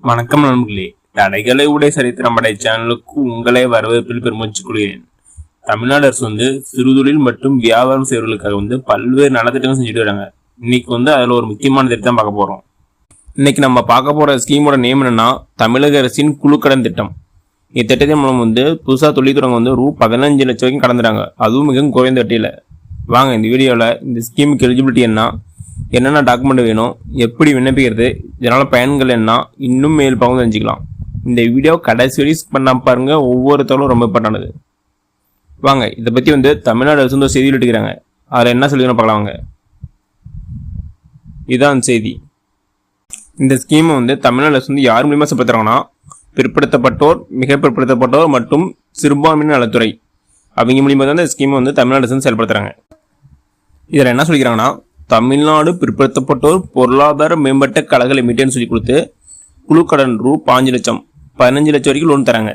வணக்கம் நண்பர்களே, தடைகளை உடைய சரித்திரம் படை சேனலுக்கு உங்களை வரவேற்பில் பெருமூச்சு கொள்கிறேன். தமிழ்நாடு அரசு சிறுதொழில் மற்றும் வியாபாரம் செய்வர்களுக்காக பல்வேறு நலத்திட்டங்கள் செஞ்சுட்டு வராங்க. இன்னைக்கு அதுல ஒரு முக்கியமான திட்டம் பார்க்க போறோம். இன்னைக்கு நம்ம பார்க்க போற ஸ்கீமோட நேம் என்னன்னா தமிழக அரசின் குழு கடன் திட்டம். இத்திட்டத்தின் மூலம் புதுசா தொழில் தொடங்க ரூ 15 லட்சம் வரைக்கும் கடந்துறாங்க. அதுவும் மிகவும் குறைந்த வட்டியில. வாங்க இந்த வீடியோல இந்த ஸ்கீமுக்கு எலிஜிபிலிட்டி என்னென்ன டாக்குமெண்ட் வேணும், எப்படி விண்ணப்பிக்கிறது, இதனால பயன்கள் என்ன, இன்னும் மேல் பகுதி தெரிஞ்சுக்கலாம். இந்த வீடியோ கடைசி வரை பண்ணாம பாருங்க, ஒவ்வொருத்தரும் ரொம்ப இம்பார்ட்டானது. வாங்க இதை பத்தி தமிழ்நாடு அரசு ஒரு செய்தி எடுக்கிறாங்க. அதில் என்ன சொல்லிக்கணும் பார்க்கலாம். வாங்க, இதான் செய்தி. இந்த ஸ்கீம் தமிழ்நாடு அரசு யார் மூலியமா செயல்படுத்துறாங்கன்னா பிற்படுத்தப்பட்டோர், மிக பிற்படுத்தப்பட்டோர் மற்றும் சிறுபான்மையினர் நலத்துறை அவங்க மூலியமா தான் இந்த ஸ்கீம் தமிழ்நாடு அரசு செயல்படுத்துறாங்க. இதில் என்ன சொல்லிக்கிறாங்கன்னா தமிழ்நாடு பிற்படுத்தப்பட்டோர் பொருளாதார மேம்பட்ட கழக லிமிடெட்னு சொல்லி கொடுத்து குழு கடன் ரூ 5 லட்சம் 15 லட்சம் வரைக்கும் லோன் தராங்க.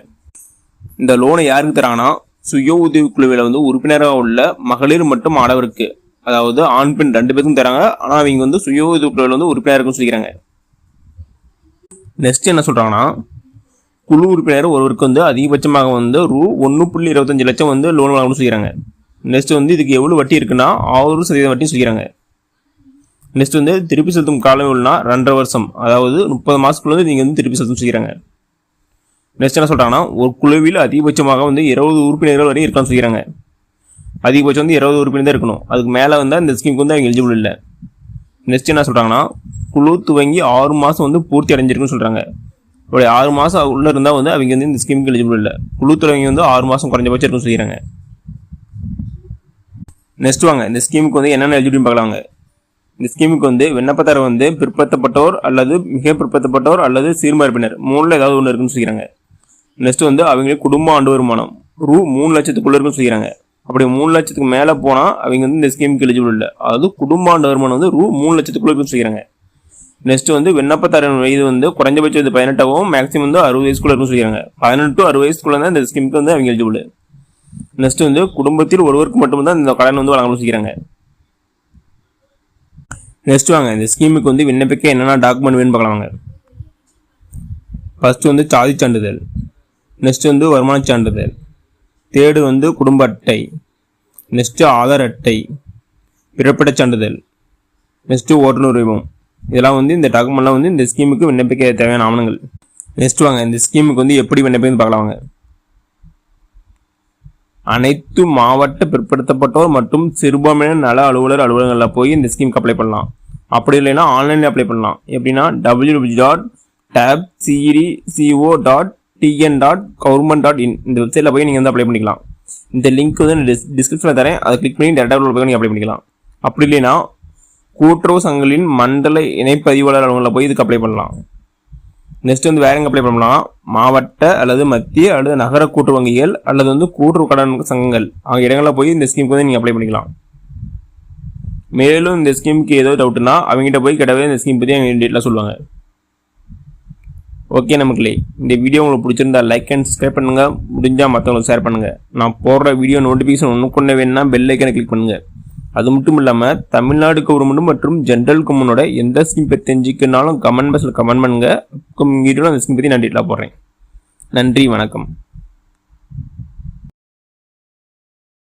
இந்த லோனை யாருக்கு தராங்கன்னா சுய உதவி குழுவில் உறுப்பினராக உள்ள மகளிர் மற்றும் ஆடவருக்கு, அதாவது ஆண் பெண் 2 பேருக்கும் தராங்க. ஆனால் அவங்க சுய உதவி குழுவில் உறுப்பினராக இருக்குன்னு சொல்லிக்கிறாங்க. நெக்ஸ்ட் என்ன சொல்றாங்கன்னா குழு உறுப்பினர் ஒருவருக்கு அதிகபட்சமாக ரூ 1.25 லட்சம் லோன் வாங்கணும்னு சொல்லிக்கிறாங்க. நெக்ஸ்ட் இதுக்கு எவ்வளவு வட்டி இருக்குன்னா 6% வட்டி சொல்லிக்கிறாங்க. நெக்ஸ்ட் திருப்பி செலுத்தும் காலம் எவ்வளோனா 2.5 வருஷம், அதாவது 30 மாசத்துக்குள்ள நீங்க திருப்பி செலுத்தும் சொல்லிக்கிறாங்க. நெக்ஸ்ட் என்ன சொல்றாங்கன்னா ஒரு குழுவில் அதிகபட்சமாக 20 உறுப்பினர்கள் வரை இருக்கான்னு சொல்லிக்கிறாங்க. அதிகபட்சம் 20 உறுப்பினர் தான் இருக்கணும். அதுக்கு மேல இந்த ஸ்கீமுக்கு அவங்க எலிஜிபிள் இல்லை. நெக்ஸ்ட் என்ன சொல்றாங்கன்னா குழு துவங்கி 6 மாசம் பூர்த்தி அடைஞ்சிருக்குன்னு சொல்றாங்க. அப்படி 6 மாசம் உள்ள இருந்தா அவங்க இந்த ஸ்கீமுக்கு எலிஜிபிள் இல்லை. குழு துவங்கி 6 மாசம் குறைஞ்சபட்சம் இருக்குன்னு சொல்லிக்கிறாங்க. நெக்ஸ்ட் வாங்க இந்த ஸ்கீமுக்கு என்னென்ன எலிஜிபிள் பார்க்கலாங்க. இந்த ஸ்கீமுக்கு விண்ணப்பதாரர் பிற்படுத்தப்பட்டோர் அல்லது மிக பிற்படுத்தப்பட்டோர் அல்லது சீர்மரப்பினர் 3ல ஏதாவது ஒன்று இருக்குன்னு சொல்லிக்கிறாங்க. நெக்ஸ்ட் அவங்களுக்கு குடும்ப ஆண்டு வருமானம் ரூ 3 லட்சத்துக்குள்ள இருக்குன்னு சொல்லிக்கிறாங்க. அப்படி 3 லட்சத்துக்கு மேல போனா அவங்க இந்த ஸ்கீமுக்கு எலிஜிபிள் இல்லை. அதாவது குடும்ப ஆண்டு வருமானம் ரூ 3 லட்சத்துக்குள்ள இருக்குன்னு சொல்லிக்கிறாங்க. நெக்ஸ்ட் விண்ணப்பதாரர் வயது குறைஞ்சபட்சம் 18 மேக்சிமம் 60 வயசுக்குள்ள இருக்குன்னு சொல்லிக்கிறாங்க. 18 to 60 வயசுக்குள்ள தான் இந்த ஸ்கீமுக்கு அவங்க எலிஜிபிள். நெக்ஸ்ட் குடும்பத்தில் ஒருவருக்கு மட்டும்தான் இந்த கடன் வழங்கணும்னு சொல்லிக்கிறாங்க. நெக்ஸ்ட் வாங்க இந்த ஸ்கீமுக்கு விண்ணப்பிக்க என்னென்ன டாக்குமெண்ட் வேணும்னு பார்க்கலாங்க. ஃபர்ஸ்ட் சாதி சான்றிதழ், நெக்ஸ்ட் வருமான சான்றிதழ், தேர்டு குடும்ப அட்டை, நெக்ஸ்ட் ஆதார் அட்டை, பிறப்பிட சான்றிதழ், நெக்ஸ்ட் ஓட்டுநர் உரிமம். இதெல்லாம் இந்த டாக்குமெண்ட்லாம் இந்த ஸ்கீமுக்கு விண்ணப்பிக்க தேவையான ஆவணங்கள். நெக்ஸ்ட் வாங்க இந்த ஸ்கீமுக்கு எப்படி விண்ணப்பிக்கன்னு பார்க்கலாங்க. அனைத்து மாவட்ட பிற்படுத்தப்பட்டோர் மற்றும் சிறுபான்மையினர் நல அலுவலகங்களில் போய் இந்த ஸ்கீமுக்கு அப்ளை பண்ணலாம். அப்படி இல்லைன்னா ஆன்லைன்ல அப்ளை பண்ணலாம். எப்படின்னா www.tabcrco.tn.government.in இந்த வெப்சைட்ல போய் நீங்க அப்ளை பண்ணிக்கலாம். இந்த லிங்க் டிஸ்கிரிப்ஷன்ல தரேன், அதை கிளிக் பண்ணி டேரக்டா போய் நீங்க அப்ளை பண்ணிக்கலாம். அப்படி இல்லைன்னா கூட்டுறவு சங்கங்களின் மண்டல இணைப்பதிவாளர் அலுவலகங்களில் போய் இதுக்கு அப்ளை பண்ணலாம். நெக்ஸ்ட் வேற எங்க அப்ளை பண்ணலாம், மாவட்ட அல்லது மத்திய அல்லது நகர கூட்டுறவு வங்கிகள் அல்லது கூட்டுறவு கடன் சங்கங்கள் ஆகிய இடங்களில் போய் இந்த ஸ்கீமுக்கு நீங்க அப்ளை பண்ணிக்கலாம். மேலும் இந்த ஸ்கீமுக்கு ஏதோ டவுட்னா அவங்ககிட்ட போய் கிட்டவே இந்த ஸ்கீம் பத்தி டீட்டெயிலாக சொல்லுவாங்க. ஓகே நமக்குள்ளே, இந்த வீடியோ உங்களுக்கு பிடிச்சிருந்தா லைக் அண்ட் சப்ஸ்கிரைப் பண்ணுங்க. முடிஞ்சா மற்றவங்களுக்கு ஷேர் பண்ணுங்க. நான் போடுற வீடியோ நோட்டிபிகேஷன் ஒன்றுக்குள்ள வேணும்னா பெல் ஐக்கனை கிளிக் பண்ணுங்க. அது மட்டும் இல்லாமல் தமிழ்நாடு கவர்மெண்ட் மற்றும் ஜென்ரல் கவர்மெண்டோட எந்த ஸ்கீம் பற்றி தெரிஞ்சுக்கனாலும் கமெண்ட் பாக்ஸில் கமெண்ட் பண்ணுங்க. வீடியோவில் அந்த ஸ்கீம் பற்றி நான் டீட்டெயிலாக போடுறேன். நன்றி, வணக்கம்.